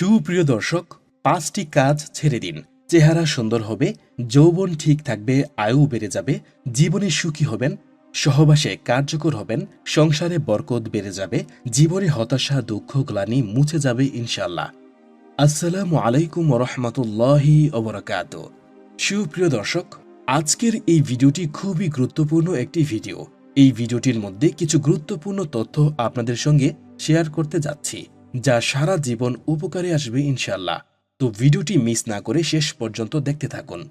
সুপ্রিয় দর্শক, ৫টি কাজ ছেড়ে দিন। চেহারা সুন্দর হবে, যৌবন ঠিক থাকবে, আয়ু বেড়ে যাবে, জীবনে সুখী হবেন, সহবাসে কার্যকর হবেন, সংসারে বরকত বেড়ে যাবে, জীবনে হতাশা দুঃখ গ্লানি মুছে যাবে ইনশাআল্লাহ। আসসালামু আলাইকুম ওরহমতুল্লাহি ওবরাকাত। সুপ্রিয় দর্শক, আজকের এই ভিডিওটি খুবই গুরুত্বপূর্ণ একটি ভিডিও। এই ভিডিওটির মধ্যে কিছু গুরুত্বপূর্ণ তথ্য আপনাদের সঙ্গে শেয়ার করতে যাচ্ছি, যা সারা জীবন উপকারে আসবে ইনশাআল্লাহ। তো ভিডিওটি মিস না করে শেষ পর্যন্ত দেখতে থাকুন।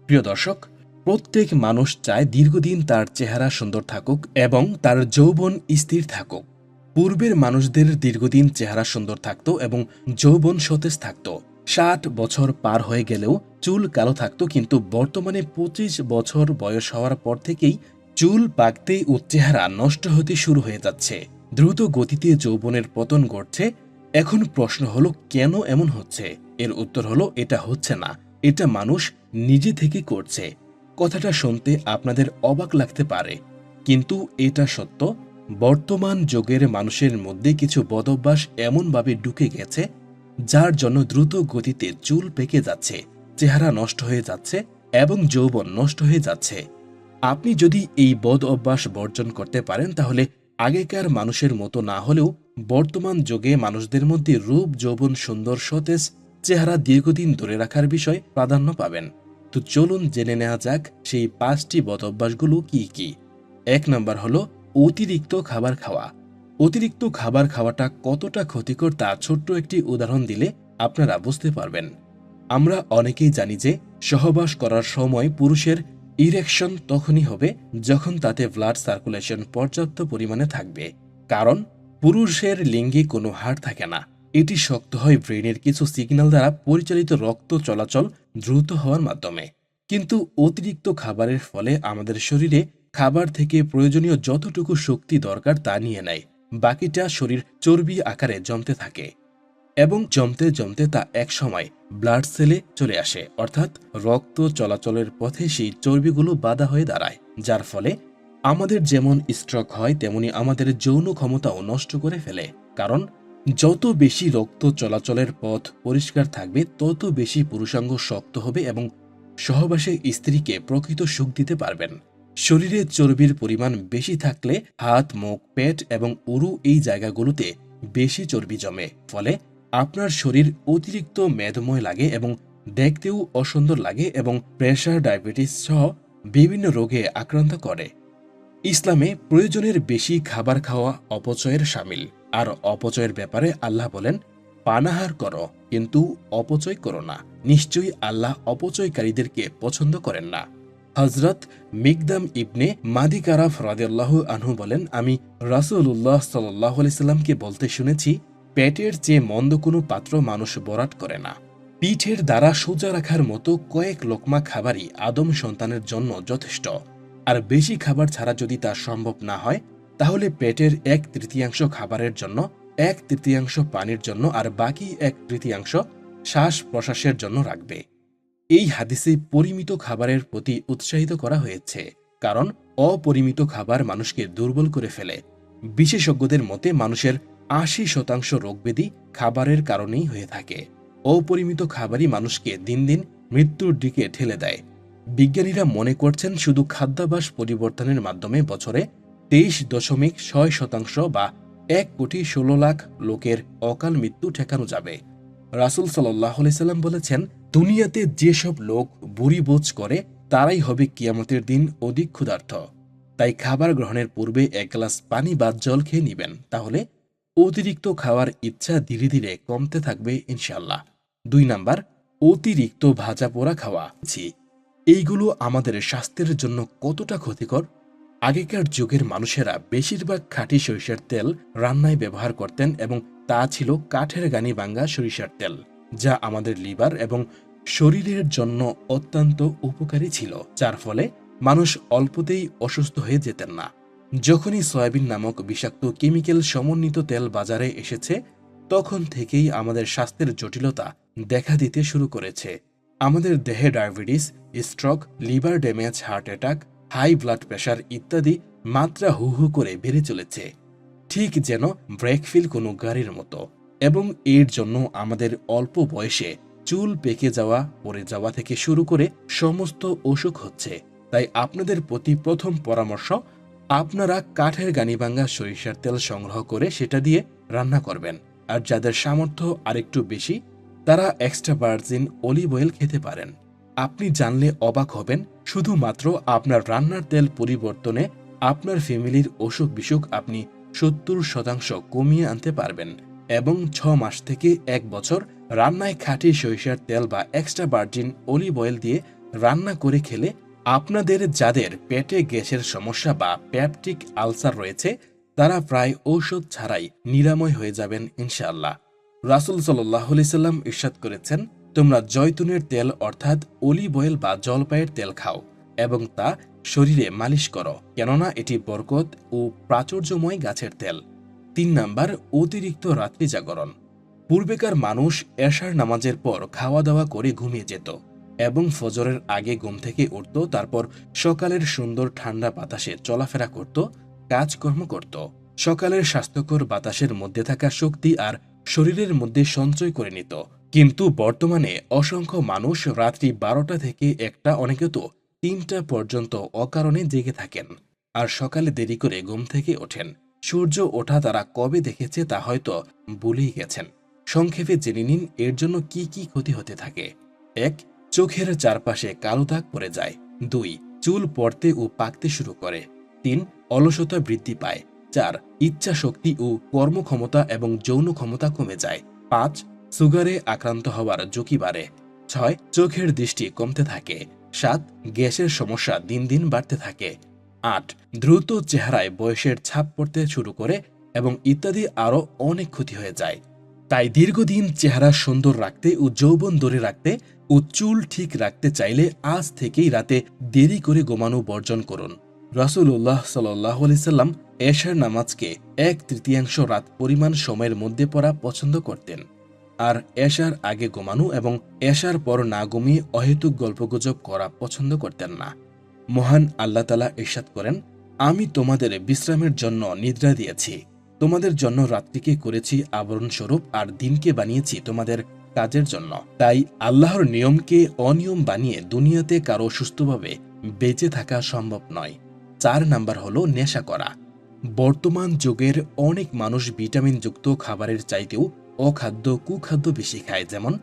প্রিয় দর্শক, প্রত্যেক মানুষ চায় দীর্ঘদিন তার চেহারা সুন্দর থাকুক এবং তার যৌবন স্থির থাকুক। পূর্বের মানুষদের দীর্ঘদিন চেহারা সুন্দর থাকত এবং যৌবন সতেজ থাকত। ৬০ বছর পার হয়ে গেলেও চুল কালো থাকত, কিন্তু বর্তমানে ২৫ বছর বয়স হওয়ার পর থেকেই চুল পাকতে ও চেহারা নষ্ট হতে শুরু হয়ে যাচ্ছে। দ্রুত গতিতে যৌবনের পতন ঘটছে। এখন প্রশ্ন হলো, কেন এমন হচ্ছে? এর উত্তর হলো, এটা হচ্ছে না, এটা মানুষ নিজে থেকে করছে। কথাটা শুনতে আপনাদের অবাক লাগতে পারে, কিন্তু এটা সত্য। বর্তমান যুগের মানুষের মধ্যে কিছু বদভ্যাস এমনভাবে ঢুকে গেছে, যার জন্য দ্রুত গতিতে চুল পেকে যাচ্ছে, চেহারা নষ্ট হয়ে যাচ্ছে এবং যৌবন নষ্ট হয়ে যাচ্ছে। আপনি যদি এই বদ অভ্যাস বর্জন করতে পারেন, তাহলে আগেকার মানুষের মতো না হলেও বর্তমান যুগে মানুষদের মধ্যে রূপ যৌবন সুন্দর সতেজ চেহারা দীর্ঘদিন ধরে রাখার বিষয় প্রাধান্য পাবেন। তো চলুন জেনে নেওয়া যাক সেই ৫টি বদ অভ্যাসগুলো কি কি। ১ নম্বর হলো অতিরিক্ত খাবার খাওয়া। অতিরিক্ত খাবার খাওয়াটা কতটা ক্ষতিকর তা ছোট্ট একটি উদাহরণ দিলে আপনারা বুঝতে পারবেন। আমরা অনেকেই জানি যে সহবাস করার সময় পুরুষের ইরেকশন তখনই হবে যখন তাতে ব্লাড সার্কুলেশন পর্যাপ্ত পরিমাণে থাকবে, কারণ পুরুষের লিঙ্গে কোনো হাড় থাকে না। এটি শক্ত হয় ব্রেনের কিছু সিগন্যাল দ্বারা পরিচালিত রক্ত চলাচল দ্রুত হওয়ার মাধ্যমে। কিন্তু অতিরিক্ত খাবারের ফলে আমাদের শরীরে খাবার থেকে প্রয়োজনীয় যতটুকু শক্তি দরকার তা নিয়ে নেয়, বাকিটা শরীর চর্বি আকারে জমতে থাকে এবং জমতে জমতে তা একসময় ব্লাড সেলে চলে আসে, অর্থাৎ রক্ত চলাচলের পথে সেই চর্বিগুলো বাধা হয়ে দাঁড়ায়, যার ফলে আমাদের যেমন স্ট্রোক হয় তেমনি আমাদের যৌন ক্ষমতাও নষ্ট করে ফেলে। কারণ যত বেশি রক্ত চলাচলের পথ পরিষ্কার থাকবে, তত বেশি পুরুষাঙ্গ শক্ত হবে এবং সহবাসে স্ত্রীকে প্রকৃত সুখ দিতে পারবেন। শরীরে চর্বির পরিমাণ বেশি থাকলে হাত, মুখ, পেট এবং উরু এই জায়গাগুলোতে বেশি চর্বি জমে, ফলে আপনার শরীর অতিরিক্ত মেদময় লাগে এবং দেখতেও অসুন্দর লাগে এবং প্রেশার, ডায়াবেটিস সহ বিভিন্ন রোগে আক্রান্ত করে। ইসলামে প্রয়োজনের বেশি খাবার খাওয়া অপচয়ের শামিল, আর অপচয়ের ব্যাপারে আল্লাহ বলেন, পানাহার করো কিন্তু অপচয় করো না, নিশ্চয়ই আল্লাহ অপচয়কারীদেরকে পছন্দ করেন না। হযরত মিকদাম ইবনে মাদি কারাফ রাদিয়াল্লাহু আনহু বলেন, আমি রাসূলুল্লাহ সাল্লাল্লাহু আলাইহি সাল্লামকে বলতে শুনেছি, পেটের চেয়ে মন্দ কোনো পাত্র মানুষ বরাট করে না। পিঠের দ্বারা সোজা রাখার মতো কয়েক লোকমা খাবারই আদম সন্তানের জন্য যথেষ্ট। আর বেশি খাবার ছাড়া যদি তা সম্ভব না হয়, তাহলে পেটের 1/3 খাবারের জন্য, 1/3 পানির জন্য আর বাকি 1/3 শ্বাস প্রশ্বাসের জন্য রাখবে। এই হাদিসে পরিমিত খাবারের প্রতি উৎসাহিত করা হয়েছে, কারণ অপরিমিত খাবার মানুষকে দুর্বল করে ফেলে। বিশেষজ্ঞদের মতে মানুষের 80% রোগব্যাধি খাবারের কারণেই হয়ে থাকে। অপরিমিত খাবারই মানুষকে দিন দিন মৃত্যুর দিকে ঠেলে দেয়। বিজ্ঞানীরা মনে করছেন, শুধু খাদ্যাভ্যাস পরিবর্তনের মাধ্যমে বছরে 23.6% বা 1,16,00,000 লোকের অকাল মৃত্যু ঠেকানো যাবে। রাসূল সাল্লাল্লাহু আলাইহি সাল্লাম বলেছেন, দুনিয়াতে যেসব লোক বুড়ি বোঝ করে তারাই হবে কিয়ামতের দিন অধিক ক্ষুধার্ত। তাই খাবার গ্রহণের পূর্বে 1 গ্লাস পানি বা জল খেয়ে নেবেন, তাহলে অতিরিক্ত খাওয়ার ইচ্ছা ধীরে ধীরে কমতে থাকবে ইনশাআল্লাহ। 2 নাম্বার, অতিরিক্ত ভাজা পোড়া খাওয়া। এইগুলো আমাদের স্বাস্থ্যের জন্য কতটা ক্ষতিকর? আগেকার যুগের মানুষেরা বেশিরভাগ খাঁটি সরিষার তেল রান্নায় ব্যবহার করতেন এবং তা ছিল কাঠের গানি ভাঙ্গা সরিষার তেল, যা আমাদের লিভার এবং শরীরের জন্য অত্যন্ত উপকারী ছিল, যার ফলে মানুষ অল্পতেই অসুস্থ হয়ে যেতেন না। যখনই সয়াবিন নামক বিষাক্ত কেমিক্যাল সমন্বিত তেল বাজারে এসেছে, তখন থেকেই আমাদের স্বাস্থ্যের জটিলতা দেখা দিতে শুরু করেছে। আমাদের দেহে diabetes, stroke, liver damage, heart attack, high blood pressure ইত্যাদি মাত্রা হু হু করে বেড়ে চলেছে, ঠিক যেন ব্রেক ফিল কোনো গাড়ির মতো। এবং এর জন্য আমাদের অল্প বয়সে চুল পেকে যাওয়া, পড়ে যাওয়া থেকে শুরু করে সমস্ত অসুখ হচ্ছে। তাই আপনাদের প্রতি প্রথম পরামর্শ, আপনারা কাঠের গানিভাঙ্গা সরিষার তেল সংগ্রহ করে সেটা দিয়ে রান্না করবেন। আর যাদের সামর্থ্য আরেকটু বেশি, তারা এক্সট্রা ভার্জিন অলিভ অয়েল খেতে পারেন। আপনি জানলে অবাক হবেন, শুধুমাত্র আপনার রান্নার তেল পরিবর্তনে আপনার ফ্যামিলির অসুখ বিসুখ আপনি 70% কমিয়ে আনতে পারবেন এবং 6 মাস থেকে 1 বছর রান্নায় খাঁটি সরিষার তেল বা এক্সট্রা ভার্জিন অলিভ অয়েল দিয়ে রান্না করে খেলে আপনাদের যাদের পেটে গ্যাসের সমস্যা বা পেপটিক আলসার রয়েছে, তারা প্রায় ঔষধ ছাড়াই নিরাময় হয়ে যাবেন ইনশাআল্লাহ। রাসূল সাল্লাল্লাহু আলাইহি সাল্লাম ইরশাদ করেছেন, তোমরা জয়তুনের তেল অর্থাৎ অলিভ অয়েল বা জলপাইয়ের তেল খাও এবং তা শরীরে মালিশ করো, কেননা এটি বরকত ও প্রাচুর্যময় গাছের তেল। 3 নাম্বার, অতিরিক্ত রাত্রি জাগরণ। পূর্বেকার মানুষ এশার নামাজের পর খাওয়া দাওয়া করে ঘুমিয়ে যেত এবং ফজরের আগে ঘুম থেকে উঠত, তারপর সকালের সুন্দর ঠান্ডা বাতাসে চলাফেরা করত, কাজকর্ম করত। সকালের স্বাস্থ্যকর বাতাসের মধ্যে থাকা শক্তি আর শরীরের মধ্যে সঞ্চয় করে নিত। কিন্তু বর্তমানে অসংখ্য মানুষ রাত্রি 12টা থেকে 1টা, অনেকে তো 3টা পর্যন্ত অকারণে জেগে থাকেন আর সকালে দেরি করে ঘুম থেকে ওঠেন। সূর্য ওঠা তারা কবে দেখেছে তা হয়তো ভুলেই গেছেন। সংক্ষেপে জেনে নিন এর জন্য কি কি ক্ষতি হতে থাকে। 1. চোখের চারপাশে কালো দাগ পড়ে যায়। 2. চুল পড়তে ও পাকতে শুরু করে। 3. অলসতা বৃদ্ধি পায়। 4. ইচ্ছা শক্তি ও কর্মক্ষমতা এবং যৌন ক্ষমতা কমে যায়। 5. সুগারে আক্রান্ত হওয়ার ঝুঁকি বাড়ে। 6. চোখের দৃষ্টি কমতে থাকে। 7. গ্যাসের সমস্যা দিন দিন বাড়তে থাকে। 8. দ্রুত চেহারায় বয়সের ছাপ পড়তে শুরু করে এবং ইত্যাদি আরও অনেক ক্ষতি হয়ে যায়। তাই দীর্ঘদিন চেহারা সুন্দর রাখতে ও যৌবন ধরে রাখতে ও চুল ঠিক রাখতে চাইলে আজ থেকেই রাতে দেরি করে ঘুমানো বর্জন করুন। রাসূলুল্লাহ সাল্লাল্লাহু আলাইহি সাল্লাম এশার নামাজকে 1/3 রাত পরিমাণ সময়ের মধ্যে পড়া পছন্দ করতেন, আর এশার আগে ঘুমানো এবং এশার পর না ঘুমিয়ে অহেতুক গল্পগুজব করা পছন্দ করতেন না। মহান আল্লাহ তাআলা ইরশাদ করেন, আমি তোমাদের বিশ্রামের জন্য নিদ্রা দিয়েছি, তোমাদের জন্য রাত্রিকে করেছি আবরণ স্বরূপ আর দিনকে বানিয়েছি তোমাদের কাজের জন্য। তাই আল্লাহর নিয়মকে অনিয়ম বানিয়ে দুনিয়াতে কারো সুস্থভাবে বেঁচে থাকা সম্ভব নয়। 4 নাম্বার হলো নেশা করা। বর্তমান যুগের অনেক মানুষ ভিটামিনযুক্ত খাবারের চাইতেও অখাদ্য কুখাদ্য বেশি খায়, যেমন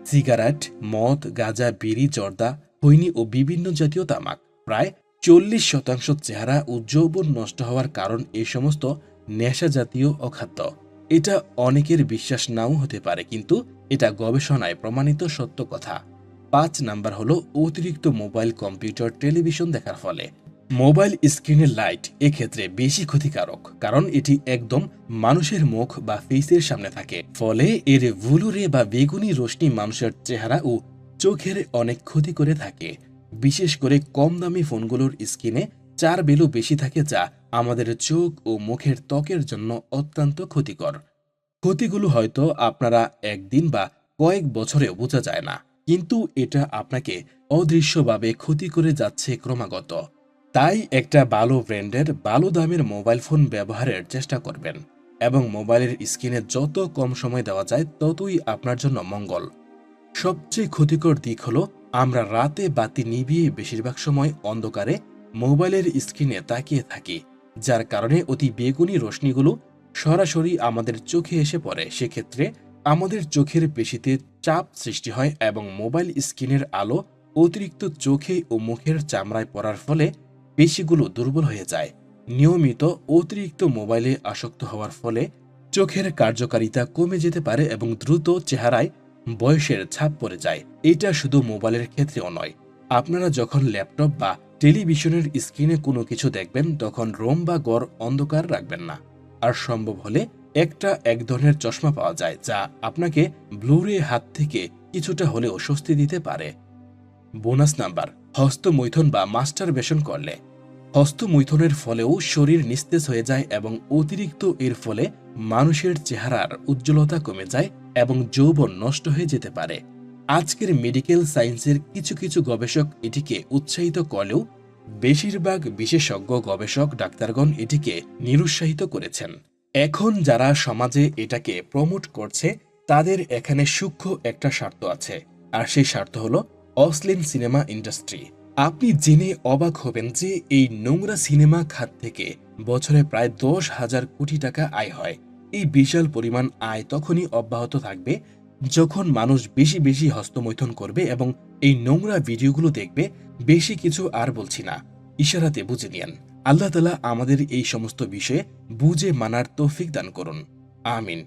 সিগারেট, মদ, গাঁজা, বিড়ি, জর্দা, খৈনি ও বিভিন্ন জাতীয় তামাক। প্রায় 40% চেহারা ও যৌবন নষ্ট হওয়ার কারণ এই সমস্ত নেশা জাতীয় অখাদ্য। এটা অনেকের বিশ্বাস নাও হতে পারে, কিন্তু এটা গবেষণায় প্রমাণিত সত্য কথা। 5 নাম্বার হলো অতিরিক্ত মোবাইল, কম্পিউটার, টেলিভিশন দেখার ফলে। মোবাইল স্ক্রিনের লাইট এক্ষেত্রে বেশি ক্ষতিকারক, কারণ এটি একদম মানুষের মুখ বা ফেসের সামনে থাকে, ফলে এর ভুলুরে বা বেগুনি রশ্মি মানুষের চেহারা ও চোখের অনেক ক্ষতি করে থাকে। বিশেষ করে কম দামি ফোনগুলোর স্ক্রিনে 4 ভ্যালু বেশি থাকে, যা আমাদের চোখ ও মুখের ত্বকের জন্য অত্যন্ত ক্ষতিকর। ক্ষতিগুলো হয়তো আপনারা একদিন বা কয়েক বছরেও বোঝা যায় না, কিন্তু এটা আপনাকে অদৃশ্যভাবে ক্ষতি করে যাচ্ছে ক্রমাগত। তাই একটা ভালো ব্র্যান্ডের ভালো দামের মোবাইল ফোন ব্যবহারের চেষ্টা করবেন এবং মোবাইলের স্ক্রিনে যত কম সময় দেওয়া যায় ততই আপনার জন্য মঙ্গল। সবচেয়ে ক্ষতিকর দিক হলো আমরা রাতে বাতি নিভিয়ে বেশিরভাগ সময় অন্ধকারে মোবাইলের স্ক্রিনে তাকিয়ে থাকি, যার কারণে অতি বেগুনি রশ্মিগুলো সরাসরি আমাদের চোখে এসে পড়ে। সেক্ষেত্রে আমাদের চোখের পেশিতে চাপ সৃষ্টি হয় এবং মোবাইল স্ক্রিনের আলো অতিরিক্ত চোখে ও মুখের চামড়ায় পড়ার ফলে পেশিগুলো দুর্বল হয়ে যায়। নিয়মিত অতিরিক্ত মোবাইলে আসক্ত হওয়ার ফলে চোখের কার্যকারিতা কমে যেতে পারে এবং দ্রুত চেহারায় বয়সের ছাপ পড়ে যায়। এটা শুধু মোবাইলের ক্ষেত্রেও নয়, আপনারা যখন ল্যাপটপ বা টেলিভিশনের স্ক্রিনে কোনো কিছু দেখবেন তখন রুম বা ঘর অন্ধকার রাখবেন না। আর সম্ভব হলে এক ধরনের চশমা পাওয়া যায়, যা আপনাকে ব্লুরে হাত থেকে কিছুটা হলেও স্বস্তি দিতে পারে। বোনাস নাম্বার, হস্তমৈথুন বা মাস্টারবেশন করলে। হস্তমৈথুনের ফলেও শরীর নিস্তেজ হয়ে যায় এবং অতিরিক্ত এর ফলে মানুষের চেহারার উজ্জ্বলতা কমে যায় এবং যৌবন নষ্ট হয়ে যেতে পারে। আজকের মেডিকেল সায়েন্সের কিছু কিছু গবেষক এটিকে উৎসাহিত করলেও বেশিরভাগ বিশেষজ্ঞ গবেষক ডাক্তারগণ এটিকে নিরুৎসাহিত করেছেন। এখন যারা সমাজে এটাকে প্রমোট করছে তাদের এখানে সূক্ষ্ম একটা স্বার্থ আছে, আর সেই স্বার্থ হলো অশ্লীল সিনেমা ইন্ডাস্ট্রি। আপনি জেনে অবাক হবেন যে এই নোংরা সিনেমা খাত থেকে বছরে প্রায় 10,000 কোটি টাকা আয় হয়। এই বিশাল পরিমাণ আয় তখনই অব্যাহত থাকবে যখন মানুষ বেশি বেশি হস্তমৈথুন করবে এবং এই নোংরা ভিডিওগুলো দেখবে। বেশি কিছু আর বলছি না, ইশারাতে বুঝে নিয়েন। আল্লাহ তাআলা আমাদের এই সমস্ত বিষয়ে বুঝে মানার তৌফিক দান করুন, আমিন।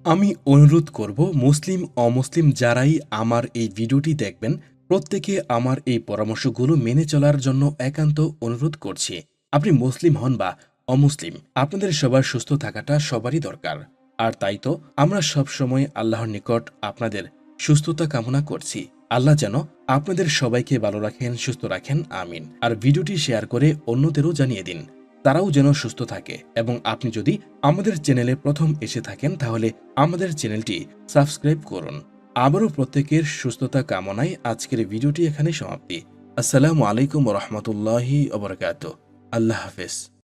আমি অনুরোধ করব মুসলিম অমুসলিম যারাই আমার এই ভিডিওটি দেখবেন প্রত্যেকে আমার এই পরামর্শগুলো মেনে চলার জন্য একান্ত অনুরোধ করছি। আপনি মুসলিম হন বা অমুসলিম, আপনাদের সবার সুস্থ থাকাটা সবারই দরকার। আর তাই তো আমরা সব সময় আল্লাহর নিকট আপনাদের সুস্থতা কামনা করছি। আল্লাহ যেন আপনাদের সবাইকে ভালো রাখেন, সুস্থ রাখেন, আমিন। আর ভিডিওটি শেয়ার করে অন্যদেরও জানিয়ে দিন, তারাও যেন সুস্থ থাকে। এবং আপনি যদি আমাদের চ্যানেলে প্রথম এসে থাকেন তাহলে আমাদের চ্যানেলটি সাবস্ক্রাইব করুন। আবারও প্রত্যেকের সুস্থতা কামনায় আজকের ভিডিওটি এখানে সমাপ্তি। আসসালামু আলাইকুম ওয়া রাহমাতুল্লাহি ওয়া বারাকাতুহু। আল্লাহ হাফেজ।